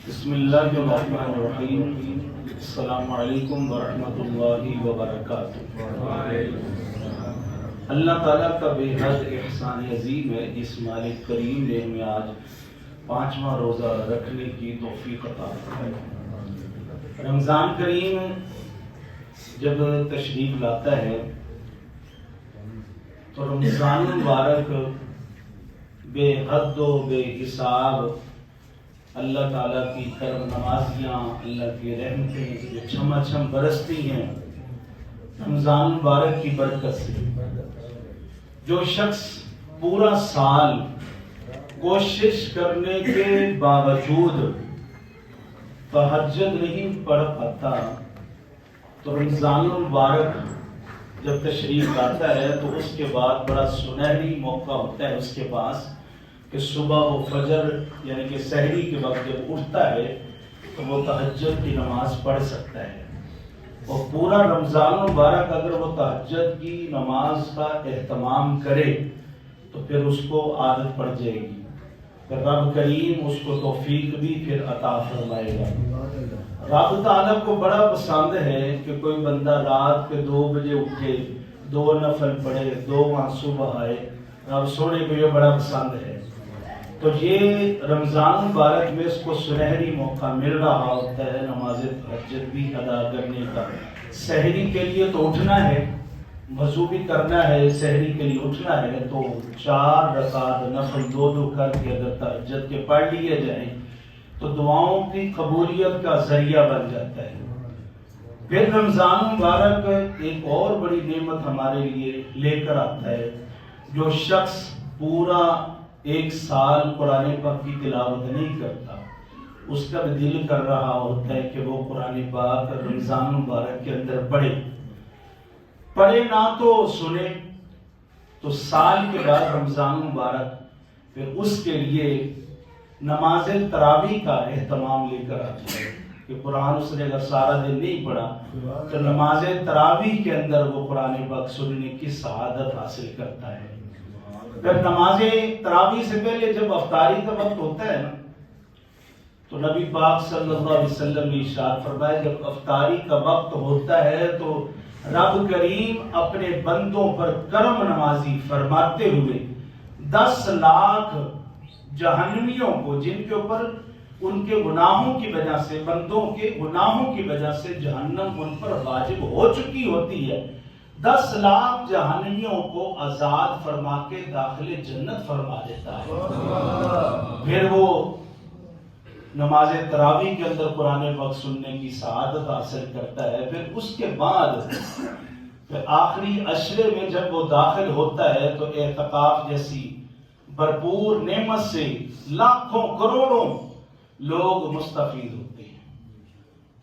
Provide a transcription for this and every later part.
بسم اللہ الرحمن الرحیم۔ السلام علیکم ورحمۃ اللہ وبرکاتہ۔ اللہ تعالیٰ کا بے حد احسان عظیم ہے، اس مالک کریم نے ہمیں آج 5واں روزہ رکھنے کی توفیق عطا فرمائی۔ رمضان کریم جب تشریف لاتا ہے تو رمضان المبارک بے حد و بے حساب اللہ تعالیٰ کی کرم نوازیاں، اللہ کی رحمتیں جو چھما چھم برستی ہیں رمضان مبارک کی برکت سے۔ جو شخص پورا سال کوشش کرنے کے باوجود تہجد نہیں پڑھ پاتا تو رمضان المبارک جب تشریف لاتا ہے تو اس کے بعد بڑا سنہری موقع ہوتا ہے اس کے پاس کہ صبح وہ فجر یعنی کہ سحری کے وقت جب اٹھتا ہے تو وہ تہجد کی نماز پڑھ سکتا ہے، اور پورا رمضان مبارک اگر وہ تہجد کی نماز کا اہتمام کرے تو پھر اس کو عادت پڑ جائے گی، پھر رب کریم اس کو توفیق بھی پھر عطا فرمائے گا۔ رب تعالیٰ کو بڑا پسند ہے کہ کوئی بندہ رات کے 2 بجے اٹھے، 2 نفل پڑھے، 2 آنسو بہائے، رب سونے کو یہ بڑا پسند ہے۔ تو یہ رمضان مبارک میں اس کو سنہری موقع مل رہا ہوتا ہے نماز تہجد بھی ادا کرنے کا۔ سحری کے لیے تو اٹھنا ہے، وضو بھی کرنا ہے، سحری کے لیے اٹھنا ہے تو 4 رکعت نفل 2 کر کے اگر تہجد کے پڑھ لیے جائیں تو دعاؤں کی قبولیت کا ذریعہ بن جاتا ہے۔ پھر رمضان مبارک ایک اور بڑی نعمت ہمارے لیے لے کر آتا ہے۔ جو شخص پورا 1 سال قرآن پاک کی تلاوت نہیں کرتا، اس کا بھی دل کر رہا ہوتا ہے کہ وہ قرآن پاک رمضان مبارک کے اندر پڑھے نہ تو سنے تو سال کے بعد رمضان مبارک پھر اس کے لیے نماز تراویح کا اہتمام لے کر آتا ہے کہ قرآن اس نے اگر سارا دن نہیں پڑھا تو نماز تراویح کے اندر وہ قرآن پاک سننے کی سعادت حاصل کرتا ہے۔ پھر نماز تراویح سے پہلے جب افطاری کا وقت ہوتا ہے نا تو نبی پاک صلی اللہ علیہ وسلم نے ارشاد فرمایا جب افطاری کا وقت ہوتا ہے تو رب کریم اپنے بندوں پر کرم نوازی فرماتے ہوئے 10 لاکھ جہنمیوں کو، جن کے اوپر ان کے گناہوں کی وجہ سے، بندوں کے گناہوں کی وجہ سے جہنم ان پر واجب ہو چکی ہوتی ہے، 10 لاکھ جہنمیوں کو آزاد فرما کے داخل جنت فرما دیتا ہے۔ پھر وہ نماز تراویح کے اندر قرآن پاک سننے کی سعادت حاصل کرتا ہے۔ پھر اس کے بعد پھر آخری عشرے میں جب وہ داخل ہوتا ہے تو اعتکاف جیسی بھرپور نعمت سے لاکھوں کروڑوں لوگ مستفید ہوتے ہیں،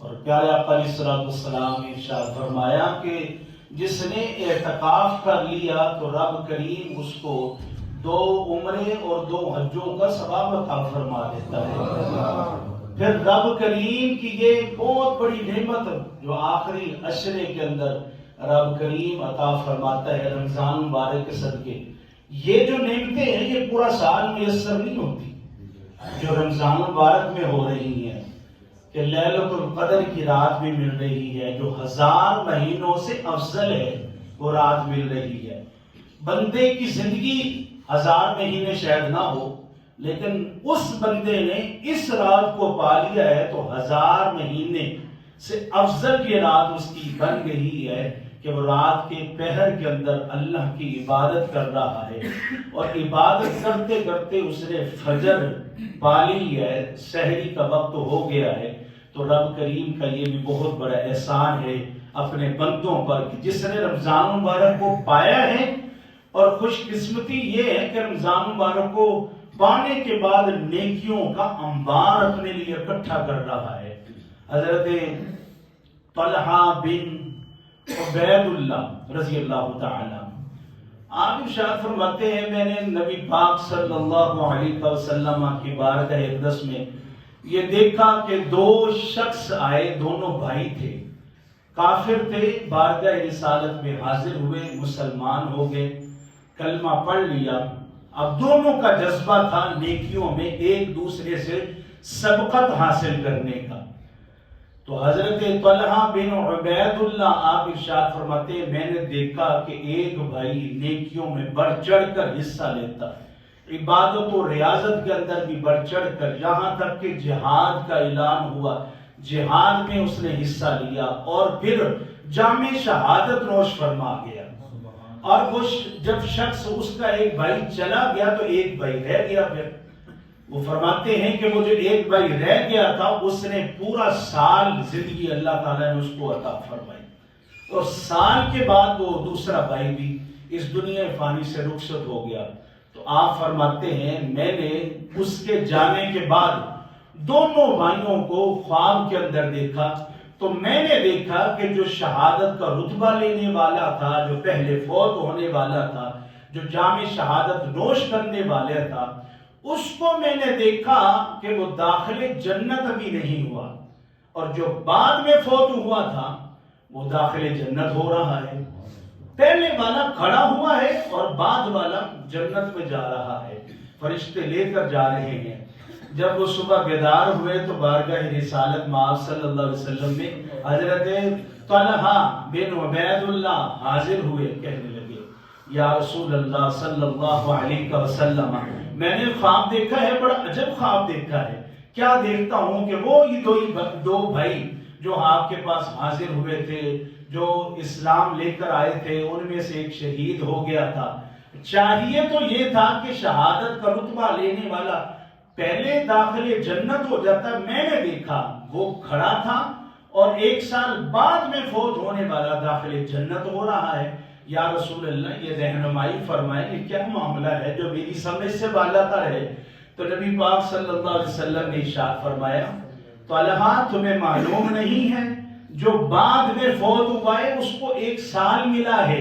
اور پیارے آقا علیہ الصلوۃ والسلام نے ارشاد فرمایا کہ جس نے اعتکاف کر لیا تو رب کریم اس کو 2 عمرے اور 2 حجوں کا ثواب عطا فرما دیتا ہے۔ پھر رب کریم کی یہ بہت بڑی نعمت جو آخری عشرے کے اندر رب کریم عطا فرماتا ہے رمضان مبارک کے صدقے، یہ جو نعمتیں ہیں یہ پورا سال میسر نہیں ہوتی، جو رمضان مبارک میں ہو رہی ہیں کہ لیلۃ القدر کی رات بھی مل رہی ہے، جو 1000 مہینوں سے افضل ہے وہ رات مل رہی ہے۔ بندے کی زندگی 1000 مہینے شاید نہ ہو، لیکن اس بندے نے اس رات کو پا لیا ہے تو 1000 مہینے سے افضل یہ رات اس کی بن گئی ہے کہ وہ رات کے پہر کے اندر اللہ کی عبادت کر رہا ہے، اور عبادت کرتے کرتے اس نے فجر پا لی ہے، سحری کا وقت ہو گیا ہے۔ تو رب کریم کا یہ بھی بہت بڑا احسان ہے اپنے بندوں پر کہ جس نے رمضان مبارک کو پایا ہے، اور خوش قسمتی یہ ہے کہ رمضان مبارک کو پانے کے بعد نیکیوں کا انبار اپنے لیے اکٹھا کر رہا ہے۔ حضرت طلحہ بن عبید اللہ رضی اللہ تعالی آپ ارشاد فرماتے ہیں میں نے نبی پاک صلی اللہ علیہ وسلم کی بارگاہ اقدس میں یہ دیکھا کہ 2 شخص آئے، دونوں بھائی تھے، کافر تھے، بارگاہ رسالت میں حاضر ہوئے، مسلمان ہو گئے، کلمہ پڑھ لیا۔ اب دونوں کا جذبہ تھا نیکیوں میں ایک دوسرے سے سبقت حاصل کرنے کا۔ تو حضرت طلحہ بن عبید اللہ آپ ارشاد فرماتے ہیں میں نے دیکھا کہ ایک بھائی نیکیوں میں بڑھ چڑھ کر حصہ لیتا، عبادت و ریاضت کے اندر بھی بڑھ چڑھ کر، یہاں تک کہ جہاد کا اعلان ہوا، جہاد میں اس نے حصہ لیا اور پھر جام شہادت نوش فرما گیا۔ اور وہ جب شخص اس کا ایک بھائی چلا گیا تو ایک بھائی رہ گیا۔ پھر وہ فرماتے ہیں کہ وہ جو ایک بھائی رہ گیا تھا اس نے پورا سال زندگی اللہ تعالیٰ نے اس کو عطا فرمائی، اور سال کے بعد وہ دوسرا بھائی بھی اس دنیا فانی سے رخصت ہو گیا۔ تو آپ فرماتے ہیں میں نے اس کے جانے کے بعد دونوں بھائیوں کو خواب کے اندر دیکھا، تو میں نے دیکھا کہ جو شہادت کا رتبہ لینے والا تھا، جو پہلے فوت ہونے والا تھا، جو جام شہادت نوش کرنے والا تھا، اس کو میں نے دیکھا کہ وہ داخل جنت ابھی نہیں ہوا، اور جو بعد میں فوت ہوا تھا وہ داخل جنت ہو رہا ہے۔ پہلے والا کھڑا ہوا ہے اور بعد والا جنت میں جا رہا ہے، فرشتے لے کر جا رہے ہیں۔ جب وہ صبح بیدار ہوئے تو بارگاہ رسالت مآب صلی اللہ علیہ وسلم میں حضرت طلحہ بن عبید اللہ حاضر ہوئے، کہنے لگے یا رسول اللہ صلی اللہ علیہ وسلم میں نے خواب دیکھا ہے، بڑا عجب خواب دیکھا ہے۔ کیا دیکھتا ہوں کہ وہ دو بھائی جو آپ کے پاس حاضر ہوئے تھے، جو اسلام لے کر آئے تھے، ان میں سے ایک شہید ہو گیا تھا۔ چاہیے تو یہ تھا کہ شہادت کا رتبہ لینے والا پہلے داخل جنت ہو جاتا، میں نے دیکھا وہ کھڑا تھا اور ایک سال بعد میں فوت ہونے والا داخل جنت ہو رہا ہے۔ یا رسول اللہ یہ رہنمائی فرمائیں یہ کیا معاملہ ہے جو میری سمجھ سے بالا تر ہے؟ تو نبی پاک صلی اللہ علیہ وسلم نے ارشاد فرمایا طلحہ تمہیں معلوم نہیں ہے جو بعد میں فوت ہوا ہے اس کو ایک سال ملا ہے،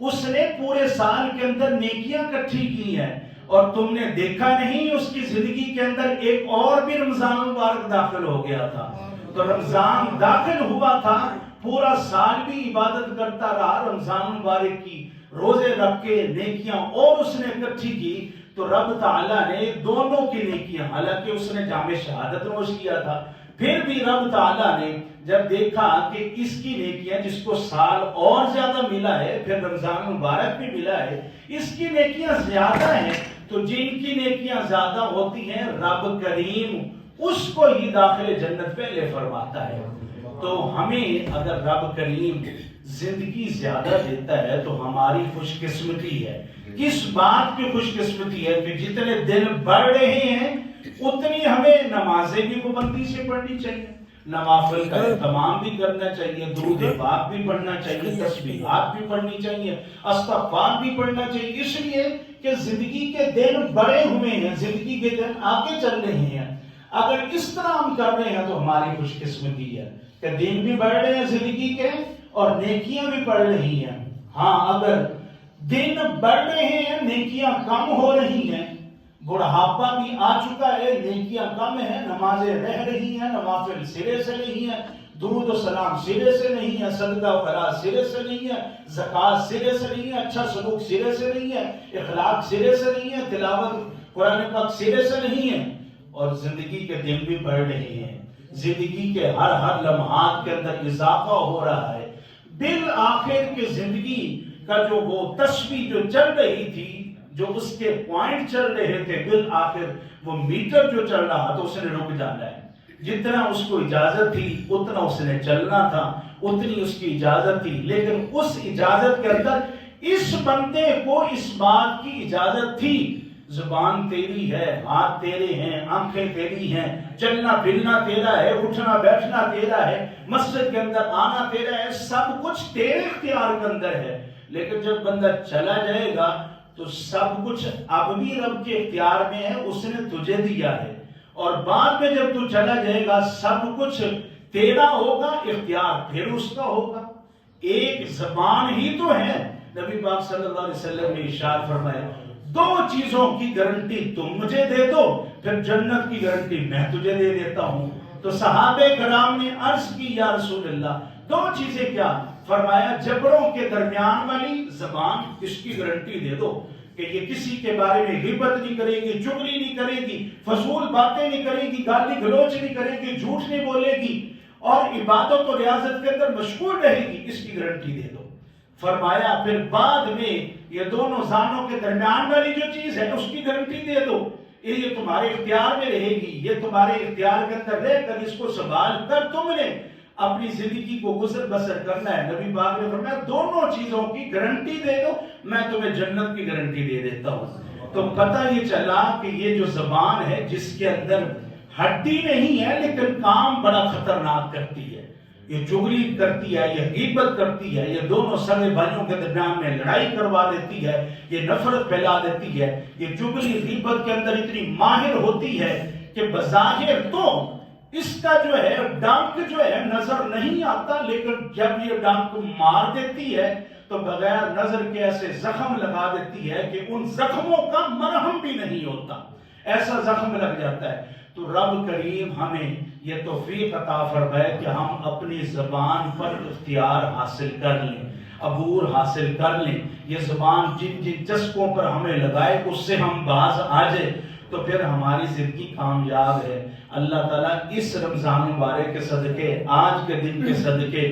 اس نے پورے سال کے اندر نیکیاں اکٹھی کی ہیں، اور تم نے دیکھا نہیں اس کی زندگی کے اندر ایک اور بھی رمضان مبارک داخل ہو گیا تھا۔ تو رمضان داخل ہوا تھا، پورا سال بھی عبادت کرتا رہا، رمضان مبارک کی روزے رکھ کے نیکیاں اور اس نے اکٹھی کی، تو رب تعالیٰ نے دونوں کی نیکیاں، حالانکہ اس نے جام شہادت نوش کیا تھا، پھر بھی رب تعالیٰ نے جب دیکھا کہ اس کی نیکیاں، جس کو سال اور زیادہ ملا ہے، پھر رمضان مبارک بھی ملا ہے، اس کی نیکیاں زیادہ ہیں، تو جن کی نیکیاں زیادہ ہوتی ہیں رب کریم اس کو ہی داخل جنت پہلے فرماتا ہے۔ تو ہمیں اگر رب کریم زندگی زیادہ دیتا ہے تو ہماری خوش قسمتی ہے۔ کس بات کی خوش قسمتی ہے کہ جتنے دن بڑھ رہے ہیں اتنی ہمیں نمازیں بھی پابندی سے پڑھنی چاہیے، نوافل کا اہتمام بھی کرنا چاہیے، درود پاک بھی پڑھنا چاہیے، تسبیحات بھی پڑھنی چاہیے، استغفار بھی پڑھنا چاہیے، اس لیے کہ زندگی کے دن بڑے ہوئے ہیں، زندگی کے دن آگے چل رہے ہیں۔ اگر اس طرح ہم کر رہے ہیں تو ہماری خوش قسمتی ہے کہ دن بھی بڑھ رہے ہیں زندگی کے اور نیکیاں بھی بڑھ رہی ہیں۔ ہاں اگر دن بڑھ رہے ہیں نیکیاں کم ہو رہی ہیں، بڑھاپا بھی آ چکا ہے، نیکیاں کم ہیں، نمازیں رہ رہی ہیں، نوافل سرے سے نہیں ہیں، درود و سلام سرے سے نہیں ہے، صدقہ و خیرات سرے سے نہیں ہے، زکوٰۃ سرے سے نہیں ہے، اچھا سلوک سرے سے نہیں ہے، اخلاق سرے سے نہیں ہے، تلاوت قرآن پاک سرے سے نہیں ہے، اور زندگی کے دن بھی بڑھ رہے ہیں، زندگی کے ہر لمحات کے اندر اضافہ ہو رہا ہے۔ بالآخر کی زندگی کا جو وہ تسبیح جو چل رہی تھی، جو اس کے پوائنٹ چل رہے تھے، بالآخر وہ میٹر جو چل رہا تو اس نے رک جانا ہے۔ جتنا اس کو اجازت تھی اتنا اس نے چلنا تھا، اتنی اس کی اجازت تھی، لیکن اس اجازت کے اندر اس بندے کو اس بات کی اجازت تھی، زبان تیری ہے، ہاتھ تیرے ہیں، آنکھیں تیری ہیں، چلنا پھرنا تیرا ہے، اٹھنا بیٹھنا تیرا ہے، مسجد کے اندر آنا تیرا ہے، سب کچھ تیرے اختیار کے اندر ہے۔ لیکن جب بندہ چلا جائے گا تو سب کچھ اب بھی رب کے اختیار میں ہے، اس نے تجھے دیا ہے، اور بعد میں جب تو چلا جائے گا سب کچھ تیرا ہوگا، اختیار پھر اس کا ہوگا۔ ایک زبان ہی تو ہے۔ نبی پاک صلی اللہ علیہ وسلم نے ارشاد فرمایا دو چیزوں کی گارنٹی تم مجھے دے دو، پھر جنت کی گارنٹی میں تجھے دے دیتا ہوں۔ تو صحابہ کرام نے عرض کی یا رسول اللہ دو چیزیں کیا؟ فرمایا جبڑوں کے درمیان والی زبان، اس کی گارنٹی دے دو۔ کہ یہ کسی کے بارے میں غیبت نہیں کرے گی، چغلی نہیں کرے گی، فضول باتیں نہیں کرے گی، گالی گلوچ نہیں کرے گی، جھوٹ نہیں بولے گی، اور عبادت و ریاضت کے اندر مشغول رہے گی، اس کی گارنٹی دے دو۔ فرمایا پھر بعد میں یہ دونوں زانوں کے درمیان والی جو چیز ہے اس کی گارنٹی دے دو، یہ تمہارے اختیار میں رہے گی، یہ تمہارے اختیار کے اندر رہ کر اس کو سنبھال کر تم نے اپنی زندگی کو گزر بسر کرنا ہے۔ نبی پاک نے فرمایا دونوں چیزوں کی گارنٹی دے دو، میں تمہیں جنت کی گارنٹی دے دیتا ہوں۔ تو پتہ یہ چلا کہ یہ جو زبان ہے جس کے اندر ہڈی نہیں ہے لیکن کام بڑا خطرناک کرتی ہے، یہ چغلی کرتی ہے، یہ غیبت کرتی ہے، یہ دونوں سگے بھائیوں کے درمیان میں لڑائی کروا دیتی ہے، یہ نفرت پھیلا دیتی ہے، یہ چغلی غیبت کے اندر اتنی ماہر ہوتی ہے کہ بظاہر تو اس کا جو ہے ڈنک جو ہے نظر نہیں آتا، لیکن جب یہ ڈنک مار دیتی ہے تو بغیر نظر کے ایسے زخم لگا دیتی ہے کہ ان زخموں کا مرہم بھی نہیں ہوتا، ایسا زخم لگ جاتا ہے۔ تو رب کریم ہمیں یہ توفیق عطا فرمائے کہ ہم اپنی زبان پر اختیار حاصل کر لیں، عبور حاصل کر لیں، یہ زبان جن جن چسکوں پر ہمیں لگائے اس سے ہم باز آ جائیں تو پھر ہماری زندگی کامیاب ہے۔ اللہ تعالیٰ اس رمضان مبارک کے صدقے، آج کے دن کے صدقے،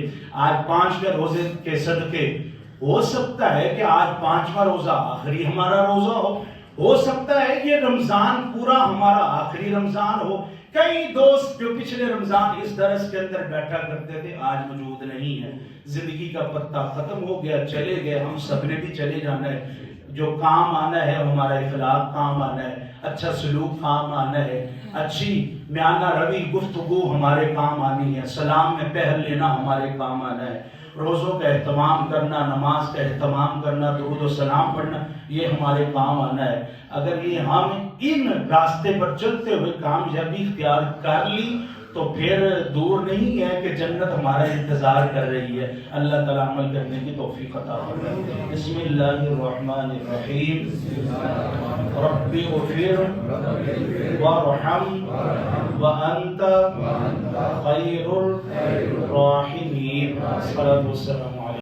آج 5ویں روزے کے صدقے، ہو سکتا ہے کہ آج 5واں روزہ آخری ہمارا روزہ ہو سکتا ہے یہ رمضان پورا ہمارا آخری رمضان ہو۔ کئی دوست جو پچھلے رمضان اس درس کے اندر بیٹھا کرتے تھے آج موجود نہیں ہے، زندگی کا پتہ ختم ہو گیا، چلے گئے، ہم سب نے بھی چلے جانا ہے۔ جو کام آنا ہے ہمارا اخلاق کام آنا ہے، اچھا سلوک کام آنا ہے، اچھی میانہ روی گفتگو ہمارے کام آنی ہے، سلام میں پہل لینا ہمارے کام آنا ہے، روزوں کا اہتمام کرنا، نماز کا اہتمام کرنا، درود و سلام پڑھنا، یہ ہمارے کام آنا ہے۔ اگر یہ ہم ان راستے پر چلتے ہوئے کامیابی اختیار کر لی تو پھر دور نہیں ہے کہ جنت ہمارا انتظار کر رہی ہے۔ اللہ تعالیٰ عمل کرنے کی توفیق عطا فرمائے۔ بسم اللہ الرحمن الرحیم۔ رب اغفر وارحم وانت خیر الراحمین۔ صلی اللہ علیہ وسلم۔